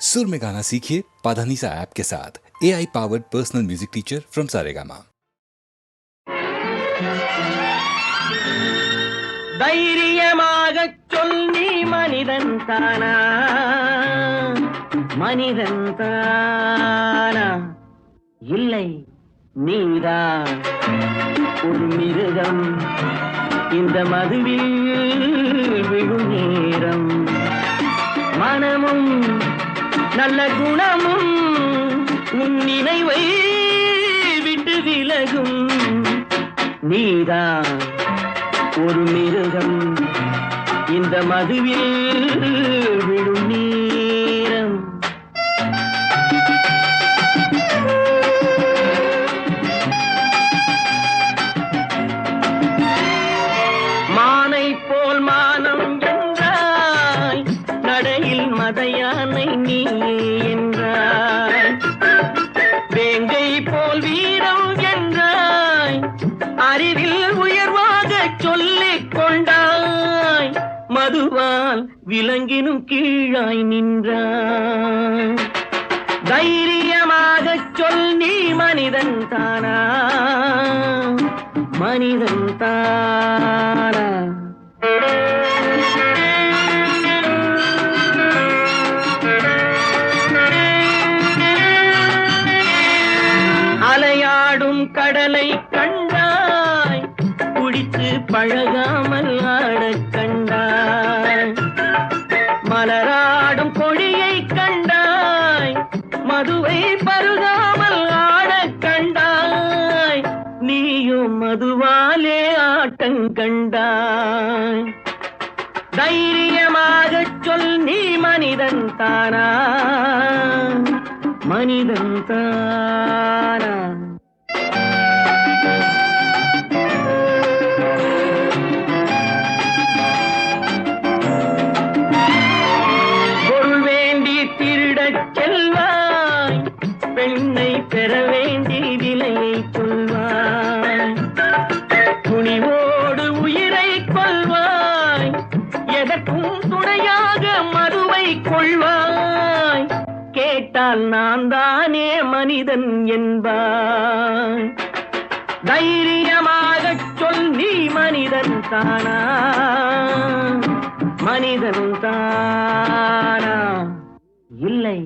सुर में गाना सीखिए पाधानीसा ऐप के साथ। AI powered personal music teacher from Saregama. தைரியமாகச் சொல் நீ மனிதன் தானா, மனிதன் தானா? இல்லை, நீதான் ஒரு மிருகம். இந்த மதுவில் விழும் நேரம் மனமும் நல்ல குணமும் உன் நினைவை விட்டு விலகும். நீதான் ஒரு மிருகம். இந்த மதுவில் விழும் நேரம் மானை போல் மானம் என்றாய், நடையில் மதையானை நீ என்றாய். வேங்கை போல் வீரம் என்றாய், அறிவில் உயர்வாக சொல்லிக் கொண்டாய். மதுவால் விலங்கினும் கீழாய் நின்றாய். தைரியமாகச் சொல் நீ மனிதன் தானா, மனிதன் தானா? அலையாடும் கடலை கண்டாய், குடித்து பழகாமல் ஆடக் கண்டாய். மலராடும் கொடியை கண்டாய், மதுவை பருகாமல் ஆடக் கண்டாய். நீயும் மதுவாலே ஆட்டம் கண்டாய். தைரியமாகச் சொல் நீ மனிதன் தானா, மனிதன் தானா? பொருள் வேண்டி திருடச் செல்வாய், பெண்ணை பெற வேண்டி விலையை கொள்வாய். துணிவோடு உயிரை கொள்வாய், எதற்கும் துணையாக மதுவை கொள்வாய். கேட்டால் நான் தானே மனிதன் என்பாய். தைரியமாகச் சொல் நீ மனிதன் தானா, மனிதன் தானா? இல்லை,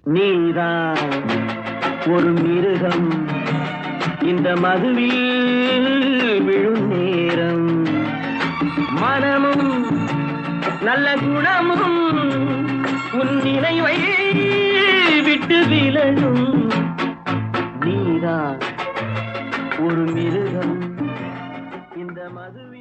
நீதான் ஒரு மிருகம். இந்த மதுவில் விழும் நேரம் மனமும் நல்ல குணமும் உன் நினைவை விட்டு விலகும். நீதான் ஒரு மிருகம். இந்த மதுவில்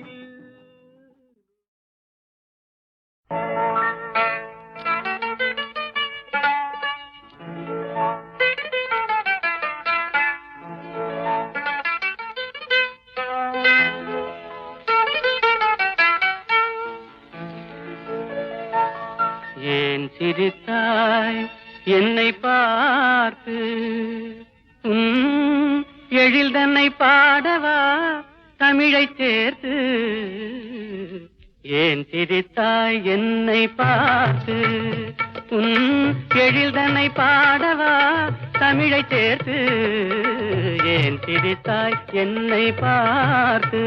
ஏன் சிரித்தாய் என்னை பார்த்து? எழில் தன்னை பாடவா தமிழை சேர்த்து? ஏன் சிரித்தாய் என்னை பார்த்து? எழில் தன்னை பாடவா தமிழை சேர்த்து? ஏன் சிரித்தாய் என்னை பார்த்து?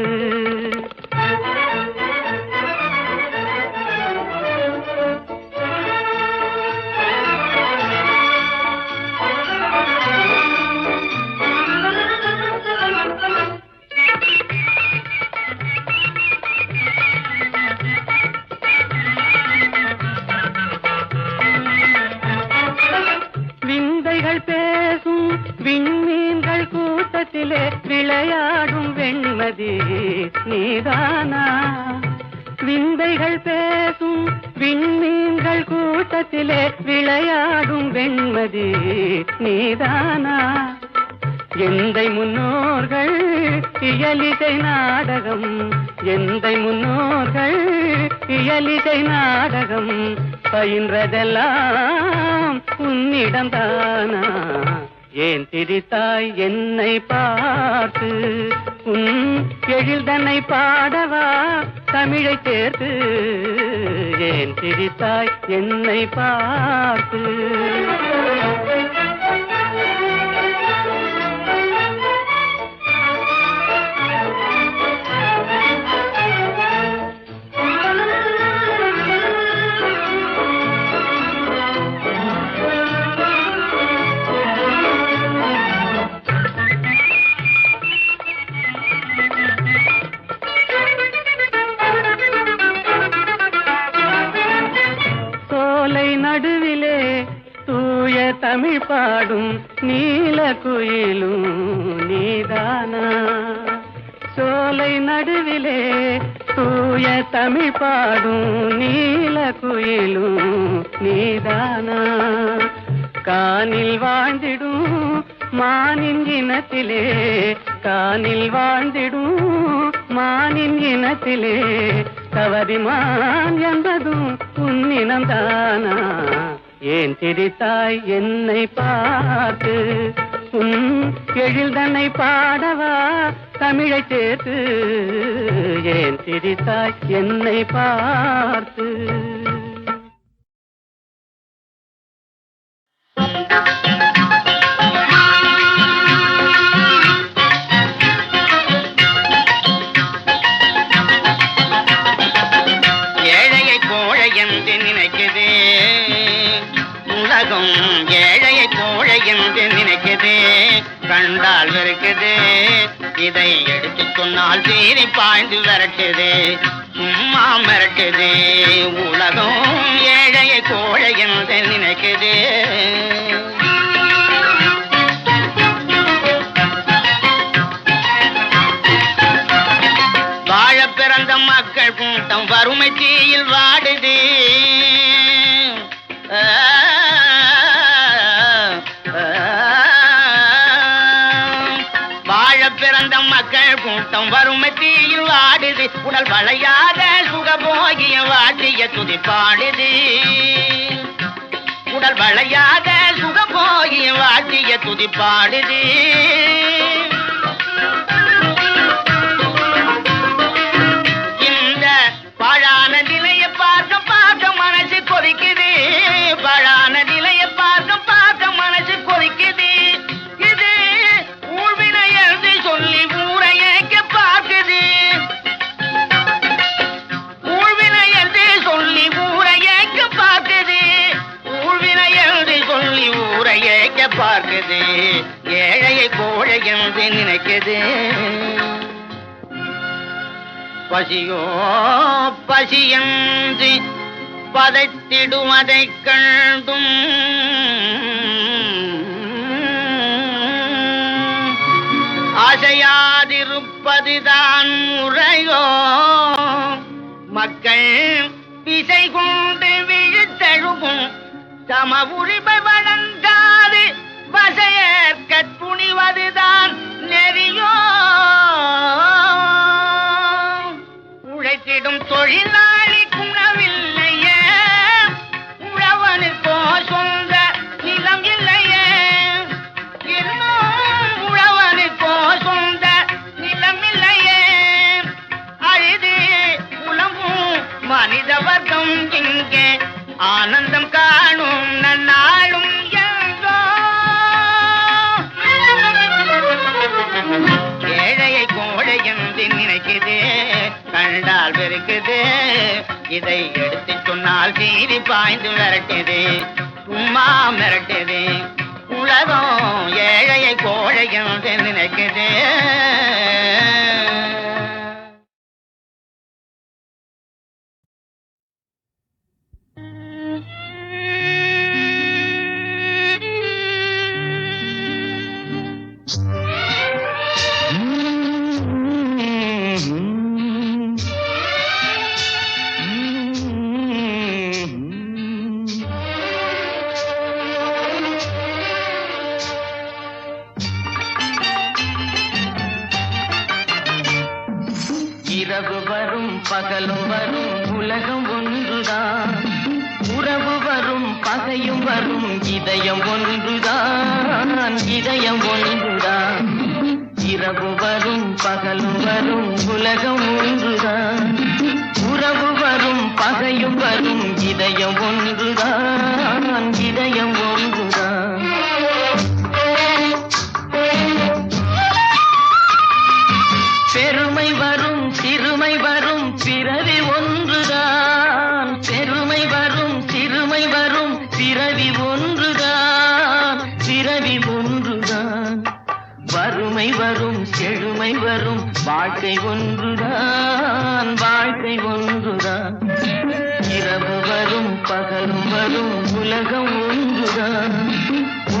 பேசும் விண்மீன்கள் கூட்டத்திலே விளையாடும் வெண்மதி நீதானா? விந்தைகள் பேசும் விண்மீன்கள் கூட்டத்திலே விளையாடும் வெண்மதி நீதானா? எந்தை முன்னோர்கள் இயலிசை நாடகம், எந்தை முன்னோர்கள் இயலிசை நாடகம் பயின்றதெல்லாம் உன்னிடம்தானா? ஏன் சிரித்தாய் என்னை பார்த்து? எழில் தன்னை பாடவா தமிழை சேர்த்து? ஏன் சிரித்தாய் என்னை பார்த்து? நடுவிலே தூய தமிழ் பாடும் நீல குயிலும் நீதானா? சோலை நடுவிலே தூய தமிழ் பாடும் நீல குயிலும் நீதானா? கானில் வாழ்ந்திடும் மானின் இனத்திலே, கானில் வாழ்ந்திடும் மானின் இனத்திலே கவரிமான் என்பதும் உன்னினம்தானா? ஏன் திரித்தாய் என்னை பார்த்து? உன் எழில்தன்னை பாடவா தமிழை சேர்த்து? ஏன் திரித்தாய் என்னை பார்த்து? ஏழையை கோழை என்று நினைக்குது உலகம், ஏழையை கோழை என்று நினைக்குது, கண்டால் வெறுக்குது, இதை எடுத்து சொன்னால் சீறி பாய்ந்து விரட்டுது, சும்மா மிரட்டுது. உலகம் ஏழையை கோழை என்று நினைக்குது. வாழ பிறந்த மக்கள் கூட்டம் வறுமை தீயில் வாடுது. வாழ பிறந்த மக்கள் கூட்டம் வறுமை தீயில் வாடுது. உடல் வளையாத சுகபோகிய வாட்டிய துதி பாடுது. உடல் வளையாத சுகபோகிய வாட்டிய துதி பாடுது. பழான நிலைய பார்க்க பார்க்க மனசு கொதிக்குது. பழான நிலைய பார்க்க பார்க்க மனசு கொதிக்குது. இது ஊழ்வினை என்று சொல்லி ஊரை ஏக்க பார்க்குது. ஊழ்வினை என்று சொல்லி ஊரை ஏக்க பார்க்குது. ஊழ்வினை என்று சொல்லி ஊரை ஏக்க பார்க்குது. ஏழையை கோழை என்று நினைக்குது. பசியோ பசியன்று பதைத்திடுவதைக் கண்டும் ஆசையாதிருப்பதுதான் முறையோ? மக்கள் பிசை கொண்டு விழுத்தழுவும் சம உரிமை வழங்காது வசையற்க துணிவதுதான் நெறியோ? உழைத்திடும் தொழிலாளி குணவில்லையே, உழவனுக்கோ சொந்த நிலம் இல்லையே. இன்னும் உழவனுக்கோ சொந்த நிலம் இல்லையே. அழுது உலகும் மனித வர்க்கம் இங்கே ஆனந்தம் காணும் நன்னாளும் எங்கோ. ஏழையை கோழை என்று நினைக்குது, கண்டால் வெறுக்குது, இதை எடுத்து சொன்னால் சீறி பாய்ந்து விரட்டுது, சும்மா மிரட்டுது. உலகம் ஏழையை கோழை என்று நினைக்குது. இரவு வரும் பகலும் வரும் உலகம் ஒன்றுதான். உறவு வரும் பகையும் வரும் இதயம் ஒன்றுதான். இதயம் ஒன்றுதான். இரவு வரும் பகலும் வரும் உலகம் ஒன்றுதான். உறவு வரும் பகையும் வரும் இதயம் ஒன்றுதான். இதயம் ஒன்றுதான். பெருமை வரும் சிறுமை வரும் பிறவி ஒன்றுதான். பெருமை வரும் சிறுமை வரும் பிறவி ஒன்றுதான். பிறவி ஒன்றுதான். வறுமை வரும் செழுமை வரும் வாழ்க்கை ஒன்றுதான். வாழ்க்கை ஒன்றுதான். இரவு வரும் பகலும் வரும் உலகம் ஒன்றுதான்.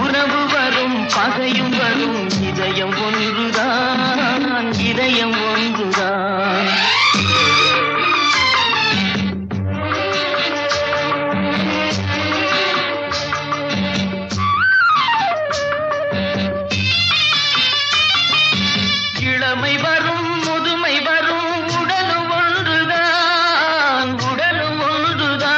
உறவு வரும் பகையும் வரும், இதயம் ஒன்றுதான், இதயம் ஒன்றுதான். இளமை வரும் முதுமை வரும், உடலும் ஒன்றுதான், உடலும் ஒன்றுதான்.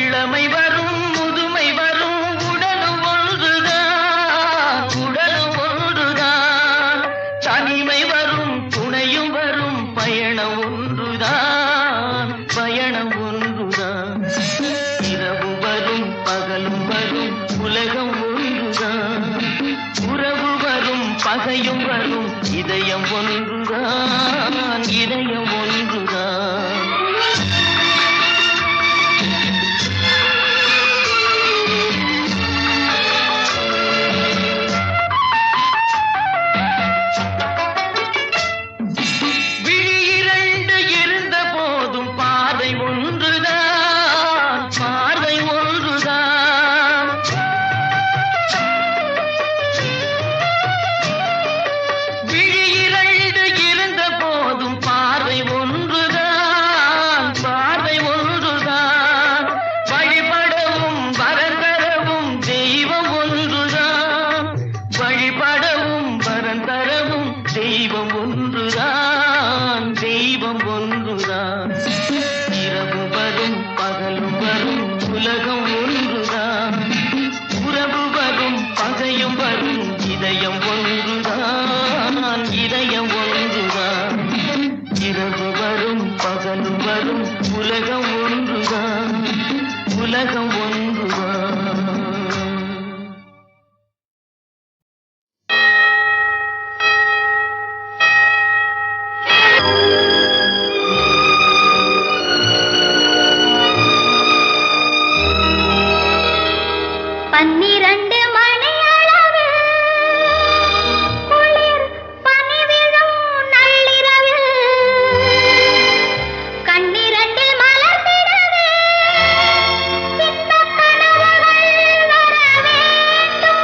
இளமை வரும் முதுமை வரும், உடலும் ஒன்றுதான், உடலும் ஒன்றுதான். தனிமை வரும் துணையும் வரும், பயணம் ஒன்றுதான், பயணம் ஒன்றுதான். இரவு வரும் பகலும் வரும், உலகம் ஒன்றுதான். உறவு வரும் பகையும் வரும், இதயம் ஒன்றுதான், இதயம் ஒன்றுதான். விழி இரண்டு இருந்த போதும் பாதை ஒன்றுதான், பாதை ஒன்றுதான். விழி இரண்டு இருந்த போதும் பார்வை ஒன்றுதான், பார்வை ஒன்றுதான். வழிபடவும் வரந்தரவும் தெய்வம் ஒன்றுதான், வழிபடவும் வரந்தரவும் தெய்வம் ஒன்றுதான், தெய்வம் ஒன்றுதான். இரவு வரும் பகலும் வரும், உலகம் ஒன்றுதான். உறவு வரும் பகையும் வரும், இதயம் ஒன்றுதான், இதயம் ஒன்றுதான். இரவு வரும் பகலும் வரும், உலகம் ஒன்றுதான், உலகம் ஒன்றுதான். பன்னிரண்டு மணியளவில் குளிர் பனி விழும் நள்ளிரவில் கண்ணிரண்டில் மலர்ந்திடவே இன்பக் கனவுகள் வர வேண்டும்.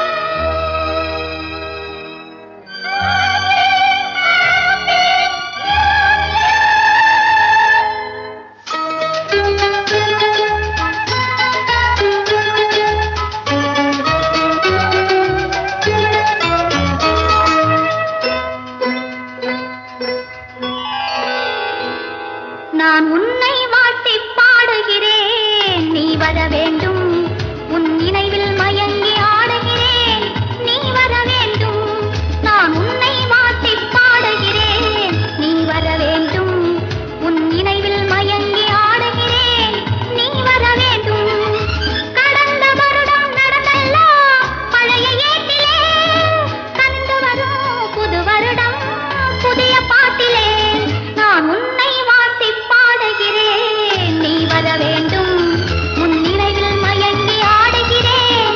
நான் உன்னை வாழ்த்திப் பாடுகிறேன், நீ வர வேண்டும். உன் நினைவில் மயங்கி ஆடுகிறேன், நீ வர வேண்டும். நான் உன்னை வாழ்த்திப் பாடுகிறேன், நீ வர வேண்டும். உன் நினைவில் மயங்கி ஆடுகிறேன், நீ வர வேண்டும். கடந்த வருடம் நடந்தெல்லாம் பழைய ஏட்டிலே, கண்டு வரும் புது வருடம் புதிய பாட்டிலே. நான் உன்னை வாழ்த்திப் பாடுகிறேன், நீ வர வேண்டும். உன் நினைவில் மயங்கி ஆடுகிறேன்,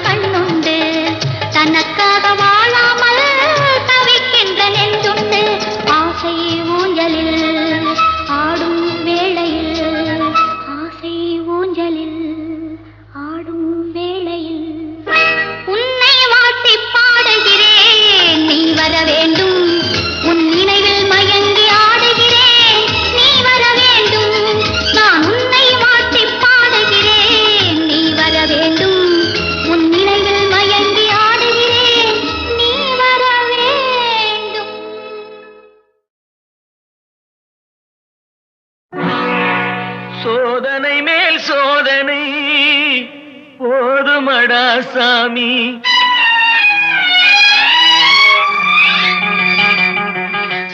கண்ணுண்டு தனக்காக வாழாமல் தவிக்கின்ற நெஞ்சுண்டு ஆசை ஊஞ்சலில் ஆடும் வேளையில் ஆசை ஊஞ்சலில் ஆடும் வேளையில் உன்னை வாட்டி பாடுகிறேன் நீ வர வேண்டும் உன் நினைவில் மயங்கி ஆடுகிறேன் நீ வர வேண்டும் நான் உன்னை வாட்டி பாடுகிறேன் நீ வர வேண்டும் உன் நினைவில் மயங்கி ஆடுகிறேன் நீ வர வேண்டும். சோதனை மேல் சோதனை போதுமடா சாமி,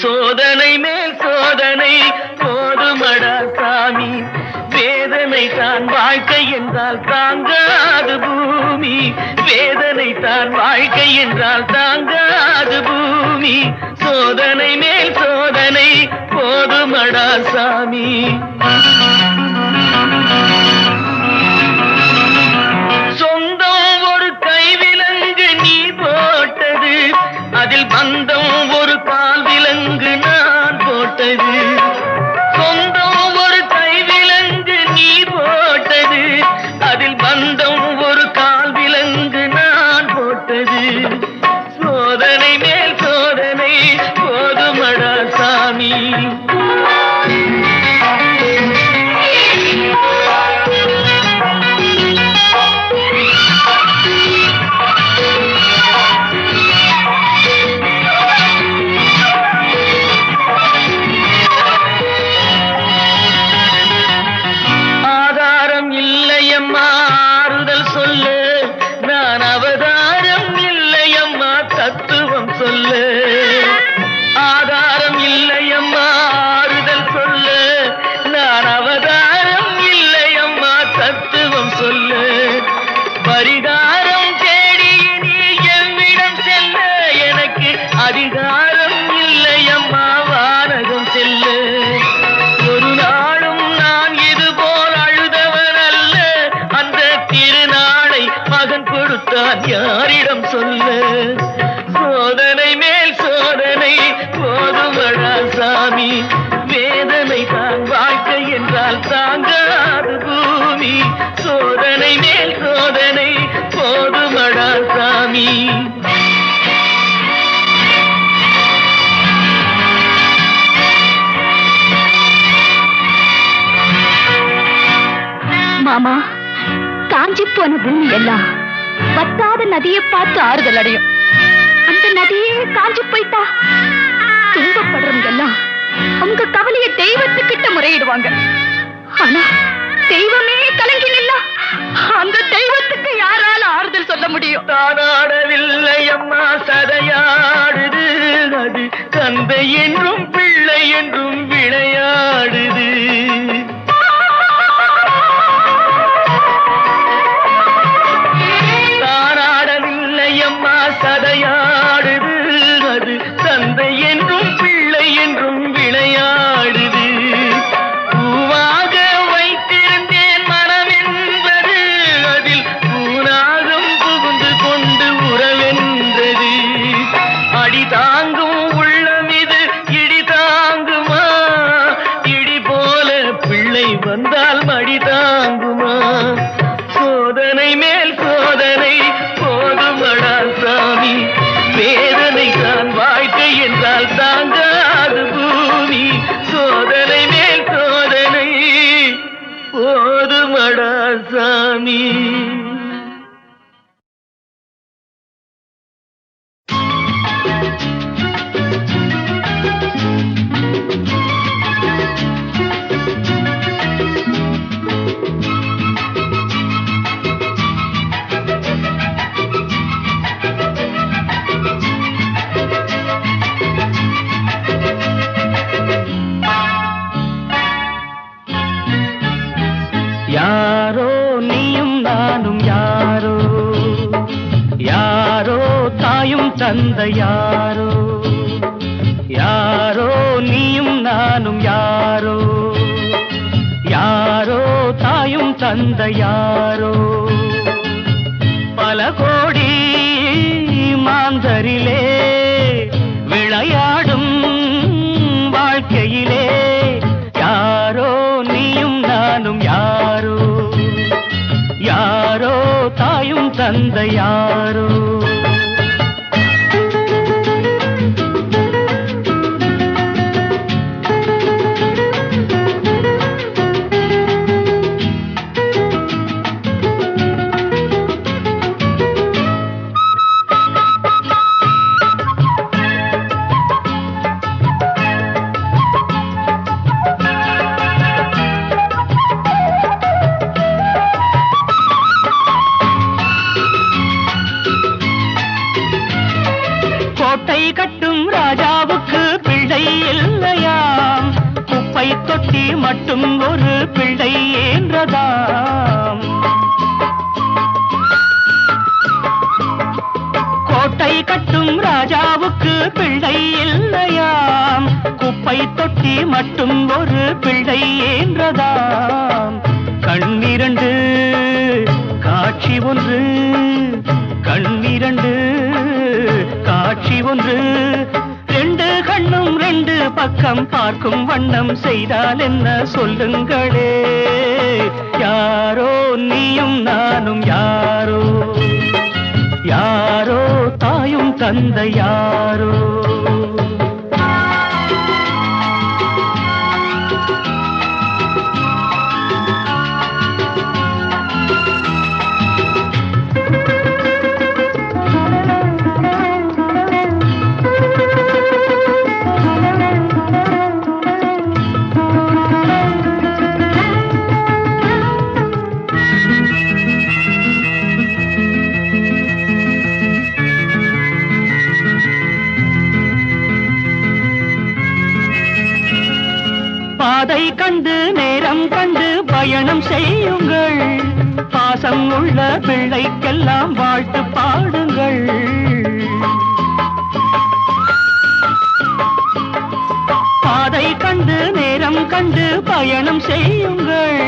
சோதனை மேல் சோதனை போதுமடா சாமி, வேதனை தான் வாழ்க்கை என்றால் தாங்காது பூமி, வேதனை தான் வாழ்க்கை என்றால் தாங்காது பூமி, சோதனை மேல் சோதனை போதுமடா சாமி. சொந்தம் ஒரு கைவிலங்கு நீ போட்டது, அதில் பந்தம் ஒரு கால் விலங்கு நான் போட்டது, சொந்தம் ஒரு கைவிலங்கு நீ போட்டது, அதில் பந்தம் ஒரு கால் விலங்கு நான் போட்டது, சோதனை மேல் சோதனை போதுமடா சாமி. ஆதாரம் இல்லையம்மா ஆறுதல் சொல்லு, நான் அவதாரம் இல்லையம்மா தத்துவம் சொல்லு, ஆதாரம் இல்லையம்மா ஆறுதல் சொல்லு, நான் அவதாரம் இல்லையம்மா தத்துவம் சொல்லு, பரிகாரம் தேடி நீ எவ்விடம் செல்ல, எனக்கு அதிகாரம் இல்லையம்மா வானகம் செல்லு, ஒரு நாளும் நான் இது போல் அழுதவன் அல்ல, அந்த திருநாளை மகன் கொடுத்தான் யாரிடம் சொல்லு, சோதனை மேல் சோதனை போதுமடா சாமி, வேதனை தான் வாழ்க்கை என்றால் தாங்காது பூமி, சோதனை மேல் சோதனை போதுமடா சாமி. மாமா, காஞ்சி போன பூமி எல்லாம் வத்தாத நதியை பார்த்து ஆறுதல் அடையும், அந்த நதியே காஞ்சி போயிட்டா துன்பப்படுறவங்க எல்லாம் அவங்க கவலைய தெய்வத்துக்கிட்ட முறையிடுவாங்க, ஆனா தெய்வமே கலங்கி நில்லா அந்த தெய்வத்துக்கு யாரால ஆறுதல் சொல்ல முடியும்? தானாடவில்லை அம்மா சதையாடுது, அது தந்தை என்றும் பிள்ளை என்றும் விளையாடுது, தானாடவில்லை அம்மா சதையாடுது, அது தந்தை என்றும் பிள்ளை என்றும் விளையாடுது, பூவாக வைத்திருந்தேன் மனம் என்பது, அதில் பூனாகம் புகுந்து கொண்டு உறவென்றது, அடி தாங்கும் உள்ளம் இது இடி தாங்குமா, இடி போல பிள்ளை வந்தால் மடி தாங்குமா, சோதனை மேல் சோதனை போதுமடா சாமி, வேதனை தான் வாழ்க்கை என்றால் தாங்காது பூமி, சோதனை மேல் சோதனை போதுமடா சாமி. யாரோ நீயும் நானும் யாரோ, யாரோ தாயும் தந்தை யாரோ, யாரோ நீயும் நானும் யாரோ, யாரோ தாயும் தந்தை யாரோ, பல கோடி மாந்தரிலே விளையாடும் வாழ்க்கையிலே யாரோ நீயும் நானும் யாரோ யாரோ தாயும் தந்தை யாரோ கோட்டை கட்டும் ராஜாவுக்கு பிள்ளை இல்லையாம் குப்பை தொட்டி மட்டும் ஒரு பிள்ளை என்றதாம் கோட்டை கட்டும் ராஜாவுக்கு பிள்ளை இல்லையாம் குப்பை தொட்டி மட்டும் ஒரு பிள்ளை என்றதாம் கண்ணிரண்டு காட்சி ஒன்று கண்ணிரண்டு காட்சி ஒன்று ரெண்டு கண்ணும் ரெண்டு பக்கம் பார்க்கும் வண்ணம் செய்தால் என்ன சொல்லுங்களே யாரோ நீயும் நானும் யாரோ யாரோ தாயும் தந்தை யாரோ பாதை கண்டு நேரம் கண்டு பயணம் செய்யுங்கள் பாசம் உள்ள பிள்ளைக்கெல்லாம் வாழ்த்து பாடுங்கள் பாதை கண்டு நேரம் கண்டு பயணம் செய்யுங்கள்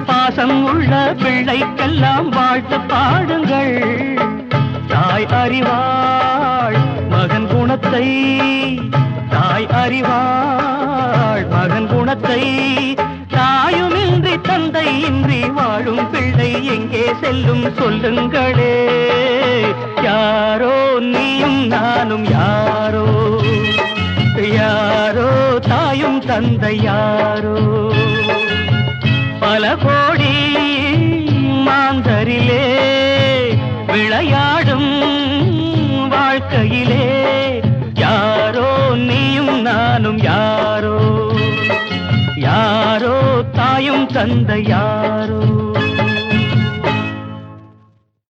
பாசம் உள்ள பிள்ளைக்கெல்லாம் வாழ்த்து பாடுங்கள் தாய் அறிவாள் மகன் குணத்தை தாய் அறிவாள் மகன் குணத்தை தாயுமின்றி தந்தை இன்றி வாழும் பிள்ளை எங்கே செல்லும் சொல்லுங்களே யாரோ நீயும் நானும் யாரோ யாரோ தாயும் தந்தை யாரோ பல கோடி மாந்தரிலே விளையாடும் வாழ்க்கையிலே யாரோ நீயும் நானும் யாரோ யாரோ தாயும் தந்தை யாரோ